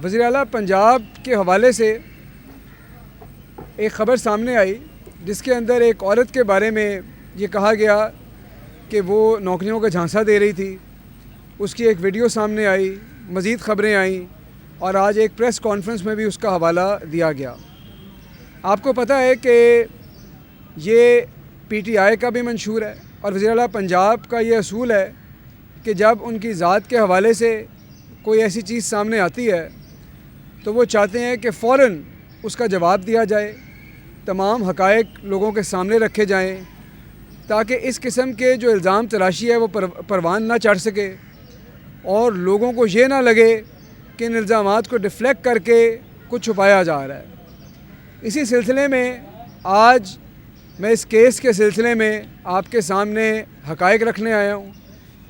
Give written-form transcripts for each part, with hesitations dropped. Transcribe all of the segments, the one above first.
وزیر اعلیٰ پنجاب کے حوالے سے ایک خبر سامنے آئی جس کے اندر ایک عورت کے بارے میں یہ کہا گیا کہ وہ نوکریوں کا جھانسا دے رہی تھی. اس کی ایک ویڈیو سامنے آئی, مزید خبریں آئیں اور آج ایک پریس کانفرنس میں بھی اس کا حوالہ دیا گیا. آپ کو پتہ ہے کہ یہ پی ٹی آئی کا بھی منشور ہے اور وزیر اعلیٰ پنجاب کا یہ اصول ہے کہ جب ان کی ذات کے حوالے سے کوئی ایسی چیز سامنے آتی ہے تو وہ چاہتے ہیں کہ فوراً اس کا جواب دیا جائے, تمام حقائق لوگوں کے سامنے رکھے جائیں تاکہ اس قسم کے جو الزام تراشی ہے وہ پروان نہ چڑھ سکے اور لوگوں کو یہ نہ لگے کہ ان الزامات کو ڈیفلیکٹ کر کے کچھ چھپایا جا رہا ہے. اسی سلسلے میں آج میں اس کیس کے سلسلے میں آپ کے سامنے حقائق رکھنے آیا ہوں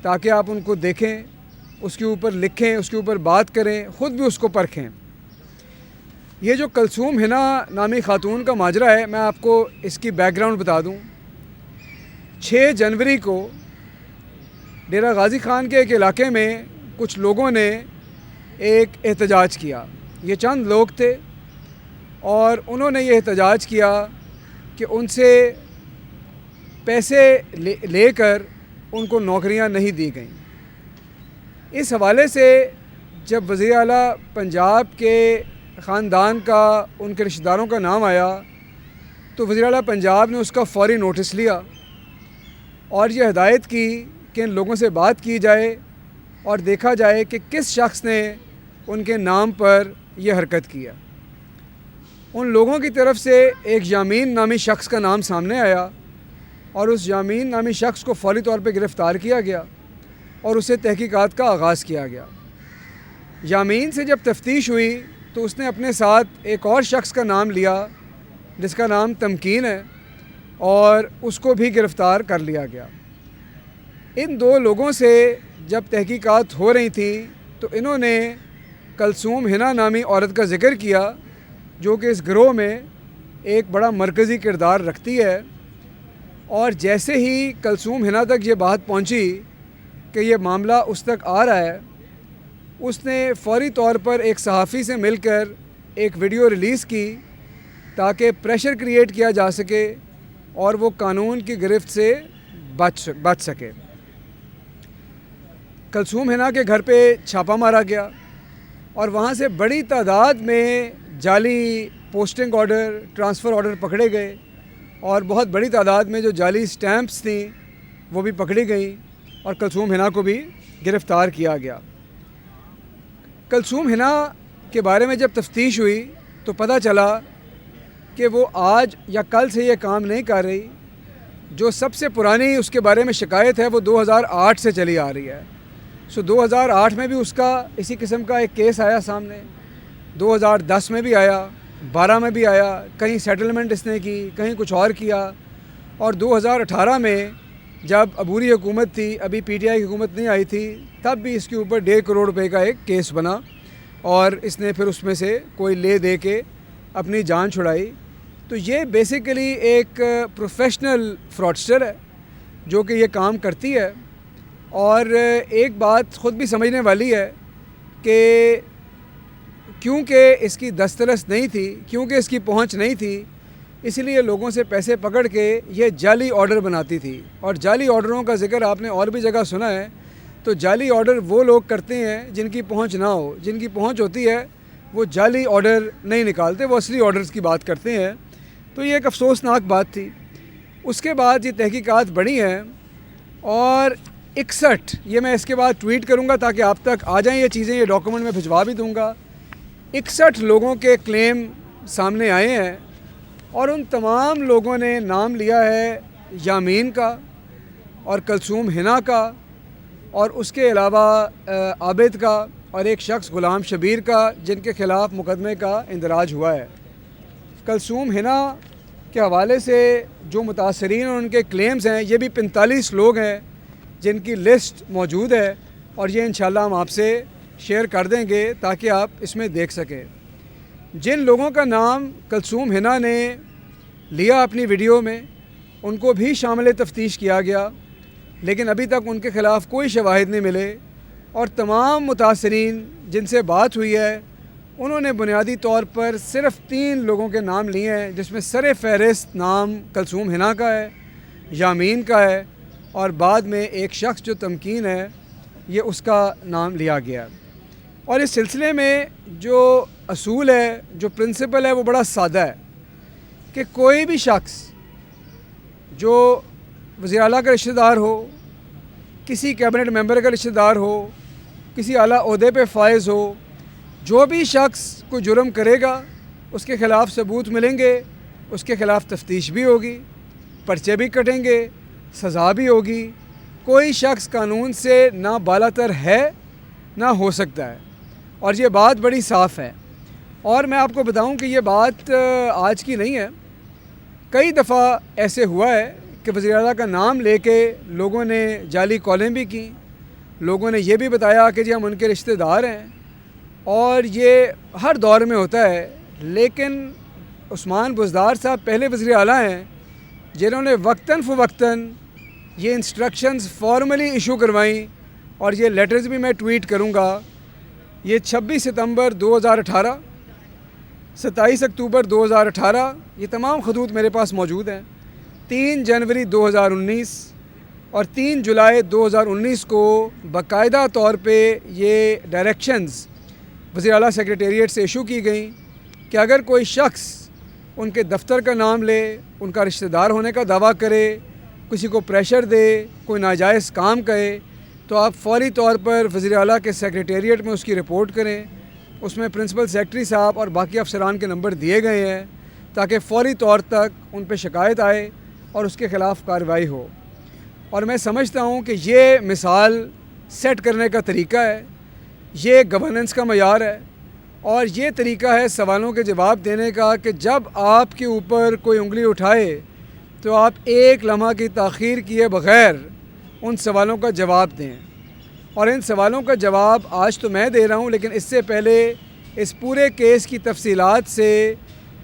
تاکہ آپ ان کو دیکھیں, اس کے اوپر لکھیں, اس کے اوپر بات کریں, خود بھی اس کو پرکھیں. یہ جو کلثوم حنا نامی خاتون کا ماجرا ہے, میں آپ کو اس کی بیک گراؤنڈ بتا دوں. 6 جنوری کو ڈیرہ غازی خان کے ایک علاقے میں کچھ لوگوں نے ایک احتجاج کیا. یہ چند لوگ تھے اور انہوں نے یہ احتجاج کیا کہ ان سے پیسے لے کر ان کو نوکریاں نہیں دی گئیں. اس حوالے سے جب وزیر اعلیٰ پنجاب کے خاندان کا, ان کے رشتہ داروں کا نام آیا تو وزیر اعلیٰ پنجاب نے اس کا فوری نوٹس لیا اور یہ ہدایت کی کہ ان لوگوں سے بات کی جائے اور دیکھا جائے کہ کس شخص نے ان کے نام پر یہ حرکت کیا. ان لوگوں کی طرف سے ایک یامین نامی شخص کا نام سامنے آیا اور اس یامین نامی شخص کو فوری طور پہ گرفتار کیا گیا اور اسے تحقیقات کا آغاز کیا گیا. یامین سے جب تفتیش ہوئی تو اس نے اپنے ساتھ ایک اور شخص کا نام لیا جس کا نام تمکین ہے اور اس کو بھی گرفتار کر لیا گیا. ان 2 لوگوں سے جب تحقیقات ہو رہی تھیں تو انہوں نے کلثوم حنا نامی عورت کا ذکر کیا جو کہ اس گروہ میں ایک بڑا مرکزی کردار رکھتی ہے. اور جیسے ہی کلثوم حنا تک یہ بات پہنچی کہ یہ معاملہ اس تک آ رہا ہے, اس نے فوری طور پر ایک صحافی سے مل کر ایک ویڈیو ریلیز کی تاکہ پریشر کریٹ کیا جا سکے اور وہ قانون کی گرفت سے بچ سکے. کلثوم حنا کے گھر پہ چھاپا مارا گیا اور وہاں سے بڑی تعداد میں جعلی پوسٹنگ آرڈر, ٹرانسفر آرڈر پکڑے گئے اور بہت بڑی تعداد میں جو جعلی سٹیمپس تھیں وہ بھی پکڑی گئیں اور کلثوم حنا کو بھی گرفتار کیا گیا. کلثوم حنا کے بارے میں جب تفتیش ہوئی تو پتہ چلا کہ وہ آج یا کل سے یہ کام نہیں کر رہی. جو سب سے پرانی اس کے بارے میں شکایت ہے وہ 2008 سے چلی آ رہی ہے. 2008 میں بھی اس کا اسی قسم کا ایک کیس آیا سامنے, 2010 میں بھی آیا, 12 میں بھی آیا, کہیں سیٹلمنٹ اس نے کی, کہیں کچھ اور کیا, اور 2018 میں جب عبوری حکومت تھی, ابھی پی ٹی آئی کی حکومت نہیں آئی تھی, تب بھی اس کے اوپر 1.5 کروڑ روپے کا ایک کیس بنا اور اس نے پھر اس میں سے کوئی لے دے کے اپنی جان چھڑائی. تو یہ بیسیکلی ایک پروفیشنل فراڈسٹر ہے جو کہ یہ کام کرتی ہے. اور ایک بات خود بھی سمجھنے والی ہے کہ کیونکہ اس کی دسترس نہیں تھی, کیونکہ اس کی پہنچ نہیں تھی, اس لیے لوگوں سے پیسے پکڑ کے یہ جعلی آرڈر بناتی تھی. اور جعلی آرڈروں کا ذکر آپ نے اور بھی جگہ سنا ہے. تو جعلی آرڈر وہ لوگ کرتے ہیں جن کی پہنچ نہ ہو, جن کی پہنچ ہوتی ہے وہ جعلی آرڈر نہیں نکالتے, وہ اصلی آرڈرز کی بات کرتے ہیں. تو یہ ایک افسوسناک بات تھی. اس کے بعد یہ تحقیقات بڑھی ہیں اور 61, یہ میں اس کے بعد ٹویٹ کروں گا تاکہ آپ تک آ جائیں یہ چیزیں, یہ ڈاکومنٹ میں بھجوا بھی دوں گا. 61 لوگوں کے کلیم سامنے آئے ہیں اور ان تمام لوگوں نے نام لیا ہے یامین کا اور کلثوم حنا کا اور اس کے علاوہ عابد کا اور ایک شخص غلام شبیر کا, جن کے خلاف مقدمے کا اندراج ہوا ہے. کلثوم حنا کے حوالے سے جو متاثرین اور ان کے کلیمز ہیں یہ بھی 45 لوگ ہیں جن کی لسٹ موجود ہے اور یہ انشاءاللہ ہم آپ سے شیئر کر دیں گے تاکہ آپ اس میں دیکھ سکیں. جن لوگوں کا نام کلثوم حنا نے لیا اپنی ویڈیو میں ان کو بھی شامل تفتیش کیا گیا لیکن ابھی تک ان کے خلاف کوئی شواہد نہیں ملے اور تمام متاثرین جن سے بات ہوئی ہے انہوں نے بنیادی طور پر صرف 3 لوگوں کے نام لیے ہیں، جس میں سر فہرست نام کلثوم حنا کا ہے، یامین کا ہے، اور بعد میں ایک شخص جو تمکین ہے یہ اس کا نام لیا گیا ہے۔ اور اس سلسلے میں جو اصول ہے، جو پرنسپل ہے، وہ بڑا سادہ ہے کہ کوئی بھی شخص جو وزیر اعلیٰ کا رشتہ دار ہو، کسی کیبنٹ ممبر کا رشتہ دار ہو، کسی اعلیٰ عہدے پہ فائز ہو، جو بھی شخص کوئی جرم کرے گا اس کے خلاف ثبوت ملیں گے، اس کے خلاف تفتیش بھی ہوگی، پرچے بھی کٹیں گے، سزا بھی ہوگی۔ کوئی شخص قانون سے نہ بالاتر ہے نہ ہو سکتا ہے، اور یہ بات بڑی صاف ہے۔ اور میں آپ کو بتاؤں کہ یہ بات آج کی نہیں ہے، کئی دفعہ ایسے ہوا ہے کہ وزیر اعلیٰ کا نام لے کے لوگوں نے جعلی کالیں بھی کی، لوگوں نے یہ بھی بتایا کہ جی ہم ان کے رشتہ دار ہیں، اور یہ ہر دور میں ہوتا ہے۔ لیکن عثمان بزدار صاحب پہلے وزیر اعلیٰ ہیں جنہوں نے وقتاً فوقتاً یہ انسٹرکشنز فارملی ایشو کروائیں، اور یہ لیٹرز بھی میں ٹویٹ کروں گا۔ یہ 26 ستمبر 2018، 27 اکتوبر 2018، یہ تمام خطوط میرے پاس موجود ہیں۔ 3 جنوری 2019 اور 3 جولائی 2019 کو باقاعدہ طور پہ یہ ڈائریکشنز وزیر اعلیٰ سیکریٹریٹ سے ایشو کی گئیں کہ اگر کوئی شخص ان کے دفتر کا نام لے، ان کا رشتہ دار ہونے کا دعویٰ کرے، کسی کو پریشر دے، کوئی ناجائز کام کرے، تو آپ فوری طور پر وزیر اعلیٰ کے سیکریٹریٹ میں اس کی رپورٹ کریں۔ اس میں پرنسپل سیکرٹری صاحب اور باقی افسران کے نمبر دیے گئے ہیں تاکہ فوری طور تک ان پہ شکایت آئے اور اس کے خلاف کارروائی ہو۔ اور میں سمجھتا ہوں کہ یہ مثال سیٹ کرنے کا طریقہ ہے، یہ گورننس کا معیار ہے، اور یہ طریقہ ہے سوالوں کے جواب دینے کا کہ جب آپ کے اوپر کوئی انگلی اٹھائے تو آپ ایک لمحہ کی تاخیر کیے بغیر ان سوالوں کا جواب دیں۔ اور ان سوالوں کا جواب آج تو میں دے رہا ہوں، لیکن اس سے پہلے اس پورے کیس کی تفصیلات سے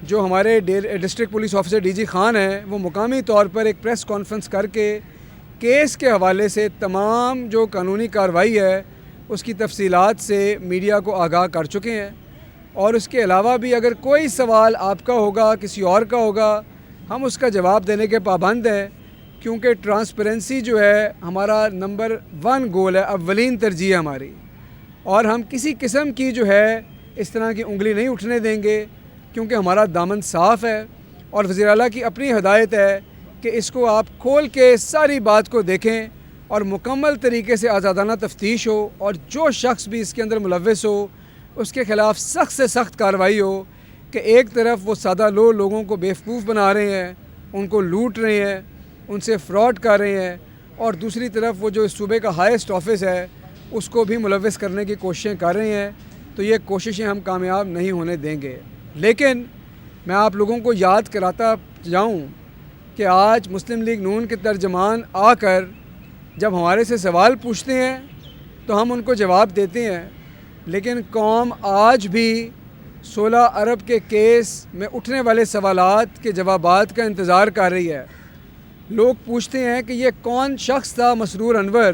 جو ہمارے district police officer D G Khan ہیں، وہ مقامی طور پر ایک پریس کانفرنس کر کے کیس کے حوالے سے تمام جو قانونی کارروائی ہے اس کی تفصیلات سے میڈیا کو آگاہ کر چکے ہیں۔ اور اس کے علاوہ بھی اگر کوئی سوال آپ کا ہوگا، کسی اور کا ہوگا، ہم اس کا جواب دینے کے پابند ہیں، کیونکہ ٹرانسپیرنسی جو ہے ہمارا نمبر 1 گول ہے، اولین ترجیح ہے ہماری، اور ہم کسی قسم کی جو ہے اس طرح کی انگلی نہیں اٹھنے دیں گے، کیونکہ ہمارا دامن صاف ہے۔ اور وزیر اعلیٰ کی اپنی ہدایت ہے کہ اس کو آپ کھول کے ساری بات کو دیکھیں اور مکمل طریقے سے آزادانہ تفتیش ہو، اور جو شخص بھی اس کے اندر ملوث ہو اس کے خلاف سخت سے سخت کارروائی ہو۔ کہ ایک طرف وہ سادہ لوگوں کو بیوقوف بنا رہے ہیں، ان کو لوٹ رہے ہیں، ان سے فراڈ کر رہے ہیں، اور دوسری طرف وہ جو اس صوبے کا ہائیسٹ آفس ہے اس کو بھی ملوث کرنے کی کوششیں کر رہے ہیں، تو یہ کوششیں ہم کامیاب نہیں ہونے دیں گے۔ لیکن میں آپ لوگوں کو یاد کراتا جاؤں کہ آج مسلم لیگ نون کے ترجمان آ کر جب ہمارے سے سوال پوچھتے ہیں تو ہم ان کو جواب دیتے ہیں، لیکن قوم آج بھی 16 ارب کے کیس میں اٹھنے والے سوالات کے جوابات کا انتظار کر رہی ہے۔ لوگ پوچھتے ہیں کہ یہ کون شخص تھا مسرور انور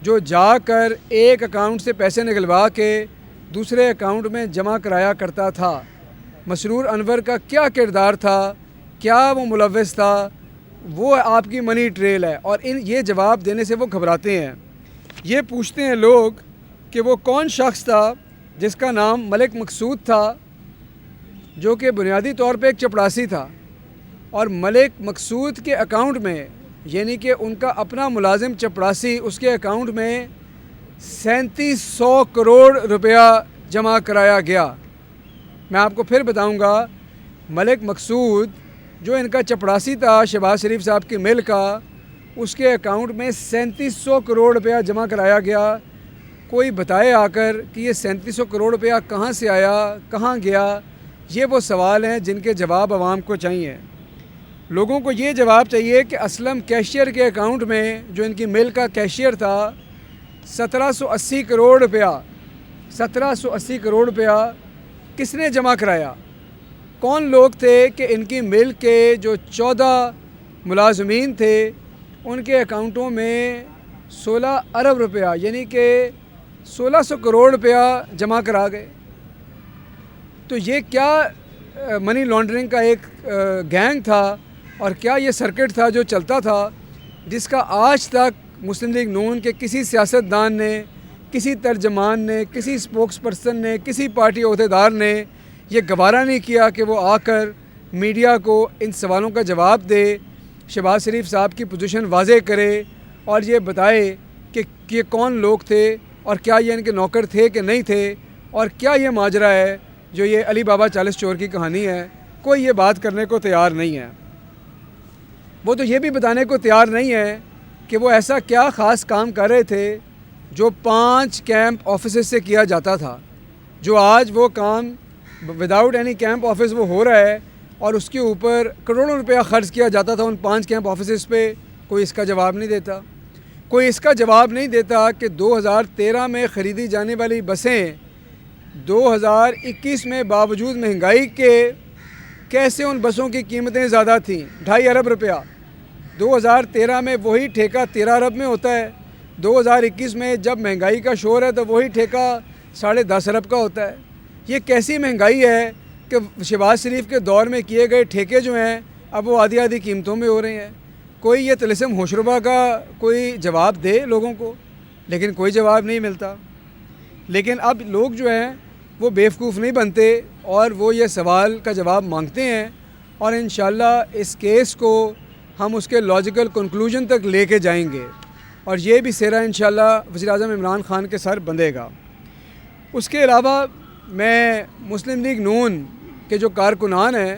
جو جا کر ایک اکاؤنٹ سے پیسے نکلوا کے دوسرے اکاؤنٹ میں جمع کرایا کرتا تھا؟ مسرور انور کا کیا کردار تھا؟ کیا وہ ملوث تھا؟ وہ آپ کی منی ٹریل ہے، اور یہ جواب دینے سے وہ گھبراتے ہیں۔ یہ پوچھتے ہیں لوگ کہ وہ کون شخص تھا جس کا نام ملک مقصود تھا، جو کہ بنیادی طور پہ ایک چپڑاسی تھا، اور ملک مقصود کے اکاؤنٹ میں، یعنی کہ ان کا اپنا ملازم چپڑاسی، اس کے اکاؤنٹ میں 3700 کروڑ روپیہ جمع کرایا گیا۔ میں آپ کو پھر بتاؤں گا، ملک مقصود جو ان کا چپڑاسی تھا شہباز شریف صاحب کی مل کا، اس کے اکاؤنٹ میں 3700 کروڑ روپیہ جمع کرایا گیا۔ کوئی بتائے آ کر کہ یہ 3700 کروڑ روپیہ کہاں سے آیا، کہاں گیا؟ یہ وہ سوال ہیں جن کے جواب عوام کو چاہیے۔ لوگوں کو یہ جواب چاہیے کہ اسلم کیشیئر کے اکاؤنٹ میں، جو ان کی مل کا کیشیئر تھا، 1780 کروڑ روپیہ 1780 کروڑ روپیہ کس نے جمع کرایا؟ کون لوگ تھے کہ ان کی مل کے جو 14 ملازمین تھے ان کے اکاؤنٹوں میں 16 ارب روپیہ، یعنی کہ 1600 کروڑ روپیہ جمع کرا گئے؟ تو یہ کیا منی لانڈرنگ کا ایک گینگ تھا اور کیا یہ سرکٹ تھا جو چلتا تھا، جس کا آج تک مسلم لیگ نون کے کسی سیاستدان نے، کسی ترجمان نے، کسی اسپوکس پرسن نے، کسی پارٹی عہدیدار نے یہ گوارا نہیں کیا کہ وہ آ کر میڈیا کو ان سوالوں کا جواب دے، شہباز شریف صاحب کی پوزیشن واضح کرے اور یہ بتائے کہ یہ کون لوگ تھے اور کیا یہ ان کے نوکر تھے کہ نہیں تھے، اور کیا یہ ماجرا ہے جو یہ علی بابا 40 چور کی کہانی ہے۔ کوئی یہ بات کرنے کو تیار نہیں ہے۔ وہ تو یہ بھی بتانے کو تیار نہیں ہے کہ وہ ایسا کیا خاص کام کر رہے تھے جو 5 کیمپ آفیسز سے کیا جاتا تھا، جو آج وہ کام وداؤٹ اینی کیمپ آفس وہ ہو رہا ہے اور اس کے اوپر کروڑوں روپیہ خرچ کیا جاتا تھا ان 5 کیمپ آفیسز پہ۔ کوئی اس کا جواب نہیں دیتا۔ کوئی اس کا جواب نہیں دیتا کہ 2013 میں خریدی جانے والی بسیں 2021 میں باوجود مہنگائی کے کیسے ان بسوں کی قیمتیں زیادہ تھیں، 2.5 ارب روپیہ۔ 2013 میں وہی ٹھیکہ 13 ارب میں ہوتا ہے، 2021 میں جب مہنگائی کا شور ہے تو وہی ٹھیکہ 10.5 ارب کا ہوتا ہے۔ یہ کیسی مہنگائی ہے کہ شہباز شریف کے دور میں کیے گئے ٹھیکے جو ہیں اب وہ آدھی قیمتوں میں ہو رہے ہیں۔ کوئی یہ طلسم ہوشربا کا کوئی جواب دے لوگوں کو، لیکن کوئی جواب نہیں ملتا۔ لیکن اب لوگ جو ہیں وہ بیوقوف نہیں بنتے اور وہ یہ سوال کا جواب مانگتے ہیں، اور انشاءاللہ اس کیس کو ہم اس کے لاجیکل کنکلوژن تک لے کے جائیں گے، اور یہ بھی سہرا انشاءاللہ وزیر اعظم عمران خان کے سر بندھے گا۔ اس کے علاوہ میں مسلم لیگ نون کے جو کارکنان ہیں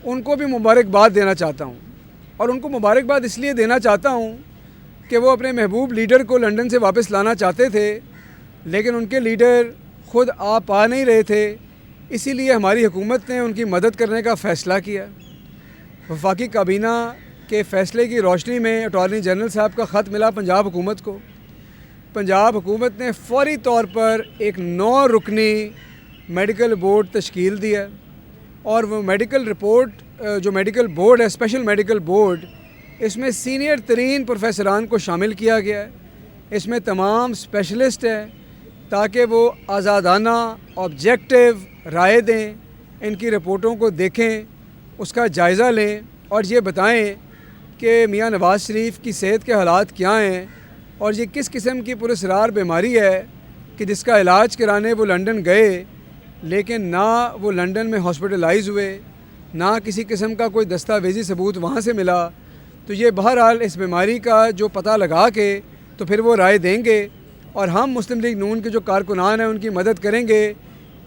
ان کو بھی مبارکباد دینا چاہتا ہوں، اور ان کو مبارکباد اس لیے دینا چاہتا ہوں کہ وہ اپنے محبوب لیڈر کو لنڈن سے واپس لانا چاہتے تھے، لیکن ان کے لیڈر خود پا نہیں رہے تھے، اسی لیے ہماری حکومت نے ان کی مدد کرنے کا فیصلہ کیا۔ وفاقی کابینہ کے فیصلے کی روشنی میں اٹارنی جنرل صاحب کا خط ملا پنجاب حکومت کو۔ پنجاب حکومت نے فوری طور پر ایک 9 رکنی میڈیکل بورڈ تشکیل دیا، اور وہ میڈیکل رپورٹ جو میڈیکل بورڈ ہے، اسپیشل میڈیکل بورڈ، اس میں سینئر ترین پروفیسران کو شامل کیا گیا ہے۔ اس میں تمام اسپیشلسٹ ہیں تاکہ وہ آزادانہ آبجیکٹو رائے دیں، ان کی رپورٹوں کو دیکھیں، اس کا جائزہ لیں اور یہ بتائیں کہ میاں نواز شریف کی صحت کے حالات کیا ہیں، اور یہ کس قسم کی پراسرار بیماری ہے کہ جس کا علاج کرانے وہ لنڈن گئے، لیکن نہ وہ لنڈن میں ہاسپٹلائز ہوئے، نہ کسی قسم کا کوئی دستاویزی ثبوت وہاں سے ملا۔ تو یہ بہرحال اس بیماری کا جو پتہ لگا کے تو پھر وہ رائے دیں گے، اور ہم مسلم لیگ نون کے جو کارکنان ہیں ان کی مدد کریں گے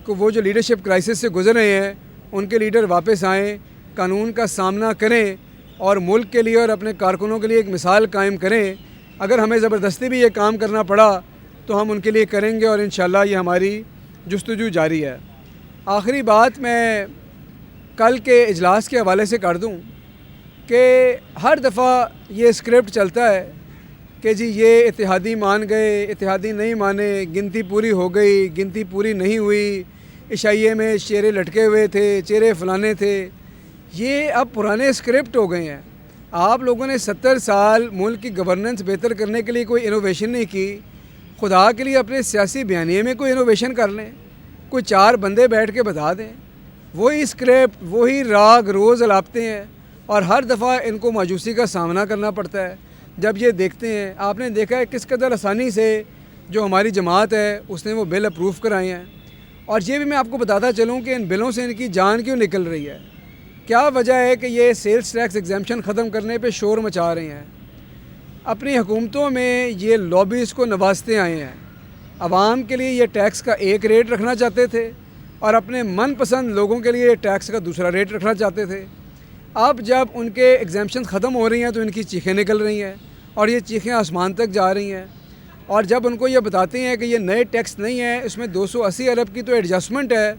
کہ وہ جو لیڈرشپ کرائسس سے گزر رہے ہیں ان کے لیڈر واپس آئیں، قانون کا سامنا کریں اور ملک کے لیے اور اپنے کارکنوں کے لیے ایک مثال قائم کریں۔ اگر ہمیں زبردستی بھی یہ کام کرنا پڑا تو ہم ان کے لیے کریں گے، اور انشاءاللہ یہ ہماری جستجو جاری ہے۔ آخری بات میں کل کے اجلاس کے حوالے سے کر دوں کہ ہر دفعہ یہ اسکرپٹ چلتا ہے کہ جی یہ اتحادی مان گئے، اتحادی نہیں مانے، گنتی پوری ہو گئی، گنتی پوری نہیں ہوئی، عشائیے میں چہرے لٹکے ہوئے تھے، چہرے فلانے تھے۔ یہ اب پرانے اسکرپٹ ہو گئے ہیں۔ آپ لوگوں نے 70 سال ملک کی گورننس بہتر کرنے کے لیے کوئی انوویشن نہیں کی۔ خدا کے لیے اپنے سیاسی بیانیے میں کوئی انوویشن کر لیں، کوئی 4 بندے بیٹھ کے بتا دیں۔ وہی اسکرپٹ، وہی راگ روز الاپتے ہیں، اور ہر دفعہ ان کو مایوسی کا سامنا کرنا پڑتا ہے جب یہ دیکھتے ہیں۔ آپ نے دیکھا ہے کس قدر آسانی سے جو ہماری جماعت ہے اس نے وہ بل اپروو کرائے ہیں، اور یہ بھی میں آپ کو بتاتا چلوں کہ ان بلوں سے ان کی جان کیوں نکل رہی ہے۔ کیا وجہ ہے کہ یہ سیلز ٹیکس ایگزیمپشن ختم کرنے پہ شور مچا رہے ہیں؟ اپنی حکومتوں میں یہ لابیز کو نوازتے آئے ہیں، عوام کے لیے یہ ٹیکس کا ایک ریٹ رکھنا چاہتے تھے اور اپنے من پسند لوگوں کے لیے ٹیکس کا دوسرا ریٹ رکھنا چاہتے تھے۔ اب جب ان کے ایگزیمپشن ختم ہو رہی ہیں تو ان کی چیخیں نکل رہی ہیں، اور یہ چیخیں آسمان تک جا رہی ہیں، اور جب ان کو یہ بتاتے ہیں کہ یہ نئے ٹیکس نہیں ہے، اس میں 280 ارب کی تو ایڈجسٹمنٹ ہے،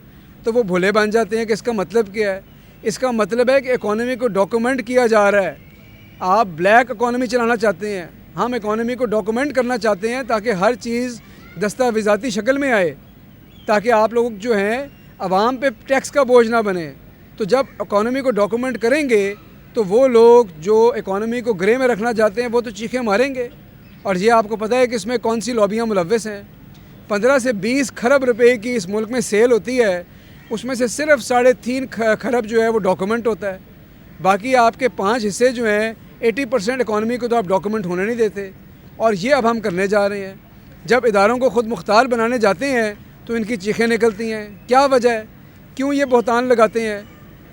تو وہ بھولے بن جاتے ہیں کہ اس کا مطلب کیا ہے۔ اس کا مطلب ہے کہ اکانومی کو ڈاکومنٹ کیا جا رہا ہے۔ آپ بلیک اکانومی چلانا چاہتے ہیں، ہم اکانومی کو ڈاکومنٹ کرنا چاہتے ہیں تاکہ ہر چیز دستاویزاتی شکل میں آئے، تاکہ آپ لوگ جو ہیں عوام پہ ٹیکس کا بوجھ نہ بنے۔ تو جب اکانومی کو ڈاکومنٹ کریں گے تو وہ لوگ جو اکانومی کو گرے میں رکھنا چاہتے ہیں وہ تو چیخیں ماریں گے، اور یہ آپ کو پتہ ہے کہ اس میں کون سی لابیاں ملوث ہیں۔ 15 سے 20 کھرب روپے کی اس ملک میں سیل ہوتی ہے، اس میں سے صرف 3.5 خرب جو ہے وہ ڈاکومنٹ ہوتا ہے، باقی آپ کے 5 حصے جو ہیں 80% اکانومی کو تو آپ ڈاکومنٹ ہونے نہیں دیتے، اور یہ اب ہم کرنے جا رہے ہیں۔ جب اداروں کو خود مختار بنانے جاتے ہیں تو ان کی چیخیں نکلتی ہیں، کیا وجہ ہے، کیوں یہ بہتان لگاتے ہیں؟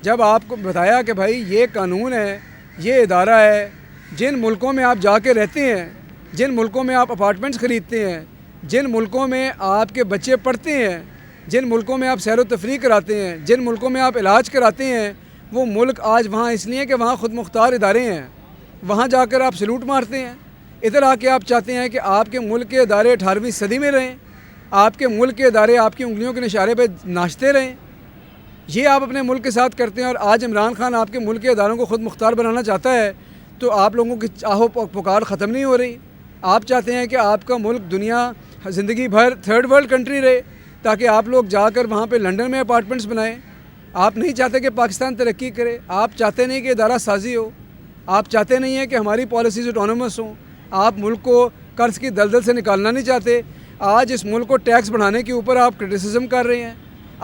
جب آپ کو بتایا کہ بھائی یہ قانون ہے، یہ ادارہ ہے، جن ملکوں میں آپ جا کے رہتے ہیں، جن ملکوں میں آپ اپارٹمنٹس خریدتے ہیں، جن ملکوں میں آپ کے بچے پڑھتے ہیں، جن ملکوں میں آپ سیر و تفریح کراتے ہیں، جن ملکوں میں آپ علاج کراتے ہیں، وہ ملک آج وہاں اس لیے کہ وہاں خود مختار ادارے ہیں، وہاں جا کر آپ سلوٹ مارتے ہیں۔ ادھر آ کے آپ چاہتے ہیں کہ آپ کے ملک کے ادارے 18ویں صدی میں رہیں، آپ کے ملک کے ادارے آپ کی انگلیوں کے اشارے پہ ناچتے رہیں۔ یہ آپ اپنے ملک کے ساتھ کرتے ہیں، اور آج عمران خان آپ کے ملک کے اداروں کو خود مختار بنانا چاہتا ہے تو آپ لوگوں کی چاہو پکار ختم نہیں ہو رہی۔ آپ چاہتے ہیں کہ آپ کا ملک دنیا زندگی بھر 3rd ورلڈ کنٹری رہے، تاکہ آپ لوگ جا کر وہاں پہ لنڈن میں اپارٹمنٹس بنائیں۔ آپ نہیں چاہتے کہ پاکستان ترقی کرے، آپ چاہتے نہیں کہ ادارہ سازی ہو، آپ چاہتے نہیں ہیں کہ ہماری پالیسیز اٹونومس ہوں، آپ ملک کو قرض کی دلدل سے نکالنا نہیں چاہتے۔ آج اس ملک کو ٹیکس بڑھانے کے اوپر آپ کرٹیسزم کر رہے ہیں،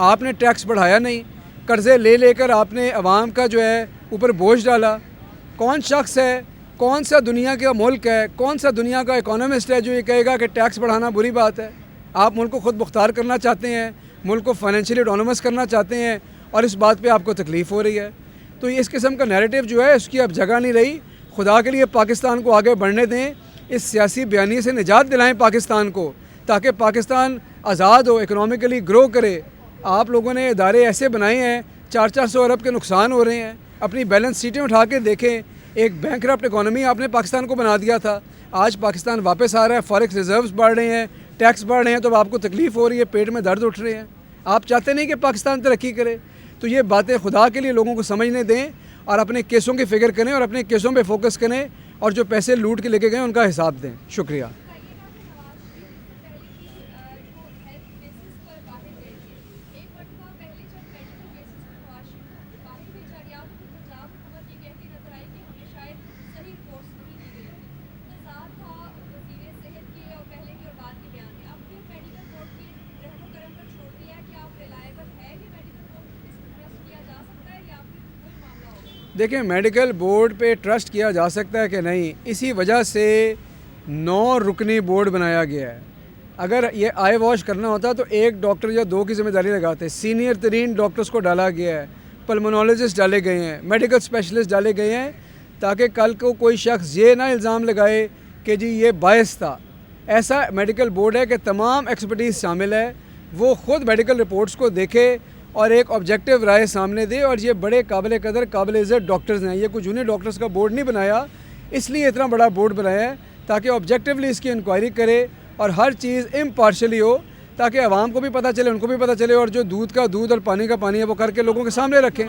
آپ نے ٹیکس بڑھایا نہیں، قرضے لے لے کر آپ نے عوام کا جو ہے اوپر بوجھ ڈالا۔ کون شخص ہے، کون سا دنیا کا ملک ہے، کون سا دنیا کا اکانومسٹ ہے جو یہ کہے گا کہ ٹیکس بڑھانا بری بات ہے؟ آپ ملک کو خود مختار کرنا چاہتے ہیں، ملک کو فائنینشلی اٹونومس کرنا چاہتے ہیں، اور اس بات پہ آپ کو تکلیف ہو رہی ہے۔ تو اس قسم کا نیریٹو جو ہے اس کی اب جگہ نہیں رہی۔ خدا کے لیے پاکستان کو آگے بڑھنے دیں، اس سیاسی بیانی سے نجات دلائیں پاکستان کو، تاکہ پاکستان آزاد ہو، اکنامکلی گرو کرے۔ آپ لوگوں نے ادارے ایسے بنائے ہیں، 400 ارب کے نقصان ہو رہے ہیں۔ اپنی بیلنس شیٹیں اٹھا کے دیکھیں، ایک بینکرپٹ اکانومی آپ نے پاکستان کو بنا دیا تھا، آج پاکستان واپس آ رہا ہے، فارکس ریزروز بڑھ رہے ہیں، ٹیکس بڑھ رہے ہیں، تو آپ کو تکلیف ہو رہی ہے، پیٹ میں درد اٹھ رہے ہیں۔ آپ چاہتے نہیں کہ پاکستان ترقی کرے؟ تو یہ باتیں خدا کے لیے لوگوں کو سمجھنے دیں، اور اپنے کیسوں کی فکر کریں، اور اپنے کیسوں پہ فوکس کریں، اور جو پیسے لوٹ کے لے کے گئے ان کا حساب دیں۔ شکریہ۔ دیکھیں، میڈیکل بورڈ پہ ٹرسٹ کیا جا سکتا ہے کہ نہیں، اسی وجہ سے 9 رکنی بورڈ بنایا گیا ہے۔ اگر یہ آئی واش کرنا ہوتا تو 1 ڈاکٹر یا 2 کی ذمہ داری لگاتے۔ سینئر ترین ڈاکٹرز کو ڈالا گیا ہے، پلمونالوجسٹ ڈالے گئے ہیں، میڈیکل اسپیشلسٹ ڈالے گئے ہیں، تاکہ کل کو کوئی شخص یہ نہ الزام لگائے کہ جی یہ باعث تھا۔ ایسا میڈیکل بورڈ ہے کہ تمام ایکسپرٹیز شامل ہے، وہ خود میڈیکل رپورٹس کو دیکھے اور ایک آبجیکٹیو رائے سامنے دے، اور یہ بڑے قابل قدر قابل عزت ڈاکٹرز ہیں۔ یہ کوئی جونیئر ڈاکٹرز کا بورڈ نہیں بنایا، اس لیے اتنا بڑا بورڈ بنایا ہے تاکہ آبجیکٹیولی اس کی انکوائری کرے اور ہر چیز امپارشلی ہو، تاکہ عوام کو بھی پتہ چلے، ان کو بھی پتہ چلے، اور جو دودھ کا دودھ اور پانی کا پانی ہے وہ کر کے لوگوں کے سامنے رکھیں۔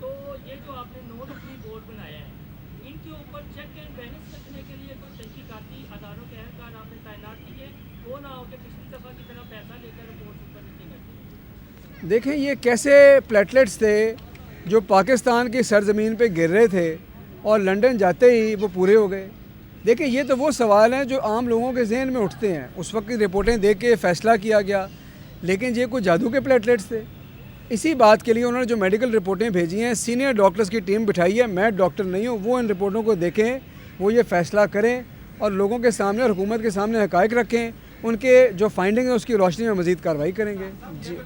تو یہ جو آپ نے 9 رکنی بورڈ بنایا ہے، ان کے اوپر چیک اینڈ بیلنس رکھنے کے لیے کوئی تحقیقاتی اداروں کے اہلکار آپ نے تعینات کیے، وہ نہ ہو کہ پچھلی دفعہ کی طرح پیسہ لے کر رپورٹ اوپر نیچے کرتے ہیں۔ دیکھیں، یہ کیسے پلیٹلیٹس تھے جو پاکستان کی سرزمین پہ گر رہے تھے اور لنڈن جاتے ہی وہ پورے ہو گئے۔ دیکھیں، یہ تو وہ سوال ہیں جو عام لوگوں کے ذہن میں اٹھتے ہیں۔ اس وقت کی رپورٹیں دیکھ کے فیصلہ کیا گیا، لیکن یہ کوئی جادو کے پلیٹلیٹس تھے؟ اسی بات کے لیے انہوں نے جو میڈیکل رپورٹیں بھیجی ہیں، سینئر ڈاکٹرز کی ٹیم بٹھائی ہے، میں ڈاکٹر نہیں ہوں، وہ ان رپورٹوں کو دیکھیں، وہ یہ فیصلہ کریں اور لوگوں کے سامنے اور حکومت کے سامنے حقائق رکھیں، ان کے جو فائنڈنگ ہے اس کی روشنی میں مزید کارروائی کریں گے۔ جی،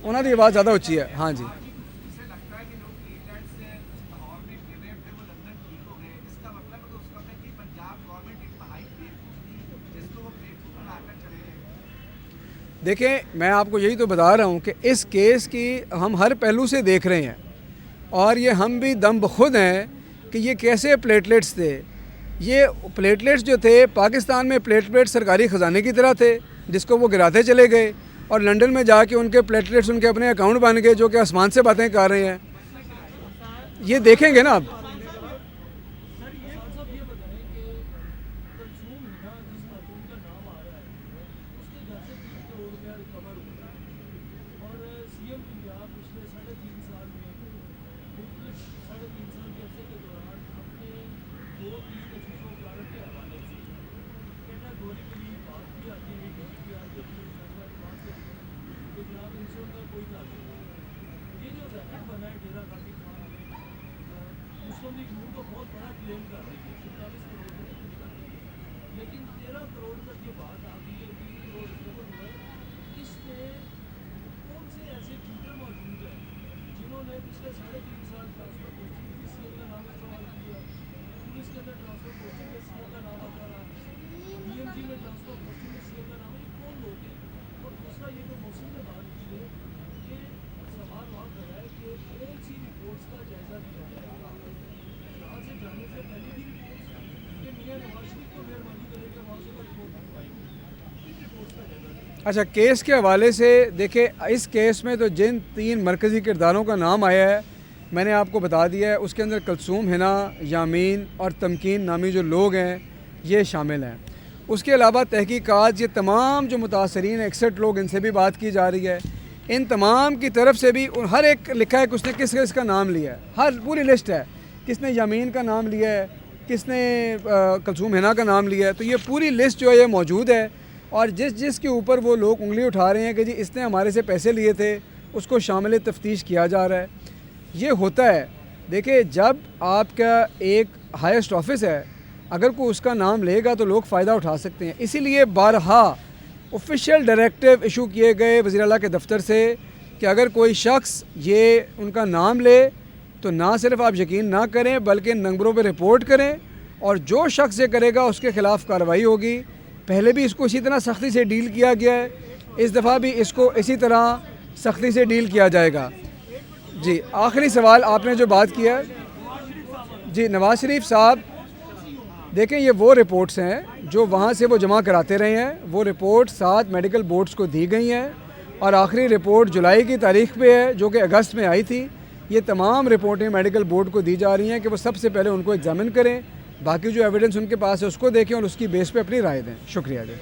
انہوں کی آواز زیادہ اونچی ہے۔ ہاں جی، دیکھیں، میں آپ کو یہی تو بتا رہا ہوں کہ اس کیس کی ہم ہر پہلو سے دیکھ رہے ہیں، اور یہ ہم بھی دم بخود ہیں کہ یہ کیسے پلیٹلیٹس تھے۔ یہ پلیٹلیٹس جو تھے پاکستان میں پلیٹلیٹ سرکاری خزانے کی طرح تھے، جس کو وہ گراتے چلے گئے، اور لنڈن میں جا کے ان کے پلیٹلیٹس ان کے اپنے اکاؤنٹ بن گئے جو کہ آسمان سے باتیں کر رہے ہیں۔ یہ دیکھیں گے نا آپ۔ یہ بتائیں کہ کلثوم ہنا جس خاتون کا نام آ رہا ہے اس کے گھر سے 3 کروڑ روپیہ ریکور ہوا ہے اور سی ایم پنجاب پچھلے 3.5 سال میں مختلف 3.5 سال کے عرصے کے دوران اپنے 2-3 عزیزوں پلانٹ کے حوالے سے کیٹاگوری کے لیے بات بھی آتی ہے کہ آج کے بات کرتے ہیں کہ جناب ان سے ان کا کوئی تعلق نہیں. یہ جو ریکٹ بنا ہے ڈیرا غازی خان میں مسلم لیگ نون کو بہت بڑا کلیم کر رہی ہے 47 کروڑ روپے کی کر رہی ہے لیکن 13 کروڑ تک یہ بات آتی ہے 3 کروڑ ریکور ہوا ہے. اس میں کون سے ایسے ٹیچر موجود ہیں جنہوں نے پچھلے 3.5 سال ٹرانسفر پوسٹنگ کی سی ایم کا نام استعمال کیا, پولیس کے اندر ٹرانسفر پوسٹنگ میں سی ایم کا نام آتا رہا, ڈی ایم جی میں ٹرانسفر پوسٹنگ میں سی ایم کا نام, یہ کون لوگ ہیں؟ اور دوسرا یہ جو محسن نے بات کی ہے کہ سوال وہاں کر رہا ہے کہ کون سی رپورٹس کا جائزہ لیا جائے گا یہاں سے جانے سے پہلے بھی رپورٹس کہ میاں نواز شریف کو مہربانی کرے کہ وہاں سے کوئی رپورٹ منگوائی ان رپورٹس کا جائزہ لیا. اچھا, کیس کے حوالے سے دیکھیں, اس کیس میں تو جن 3 مرکزی کرداروں کا نام آیا ہے میں نے آپ کو بتا دیا ہے. اس کے اندر کلثوم ہنا, یامین اور تمکین نامی جو لوگ ہیں یہ شامل ہیں. اس کے علاوہ تحقیقات یہ تمام جو متاثرین 61 لوگ ان سے بھی بات کی جا رہی ہے. ان تمام کی طرف سے بھی ہر ایک لکھا ہے کہ اس نے کس کس کا نام لیا ہے, ہر پوری لسٹ ہے, کس نے یامین کا نام لیا ہے, کس نے کلثوم ہنا کا نام لیا ہے. تو یہ پوری لسٹ جو ہے یہ موجود ہے اور جس کے اوپر وہ لوگ انگلی اٹھا رہے ہیں کہ جی اس نے ہمارے سے پیسے لیے تھے اس کو شامل تفتیش کیا جا رہا ہے. یہ ہوتا ہے. دیکھیں, جب آپ کا ایک ہائیسٹ آفس ہے اگر کوئی اس کا نام لے گا تو لوگ فائدہ اٹھا سکتے ہیں. اسی لیے بارہا آفیشیل ڈائریکٹیو ایشو کیے گئے وزیر اعلیٰ کے دفتر سے کہ اگر کوئی شخص یہ ان کا نام لے تو نہ صرف آپ یقین نہ کریں بلکہ نمبروں پہ رپورٹ کریں اور جو شخص یہ کرے گا اس کے خلاف کارروائی ہوگی. پہلے بھی اس کو اسی طرح سختی سے ڈیل کیا گیا ہے, اس دفعہ بھی اس کو اسی طرح سختی سے ڈیل کیا جائے گا. جی, آخری سوال آپ نے جو بات کیا ہے, جی نواز شریف صاحب, دیکھیں یہ وہ رپورٹس ہیں جو وہاں سے وہ جمع کراتے رہے ہیں. وہ رپورٹ 7 میڈیکل بورڈز کو دی گئی ہیں اور آخری رپورٹ جولائی کی تاریخ پہ ہے جو کہ اگست میں آئی تھی. یہ تمام رپورٹیں میڈیکل بورڈ کو دی جا رہی ہیں کہ وہ سب سے پہلے ان کو ایگزامن کریں, باقی جو ایویڈنس ان کے پاس ہے اس کو دیکھیں اور اس کی بیس پہ اپنی رائے دیں. شکریہ.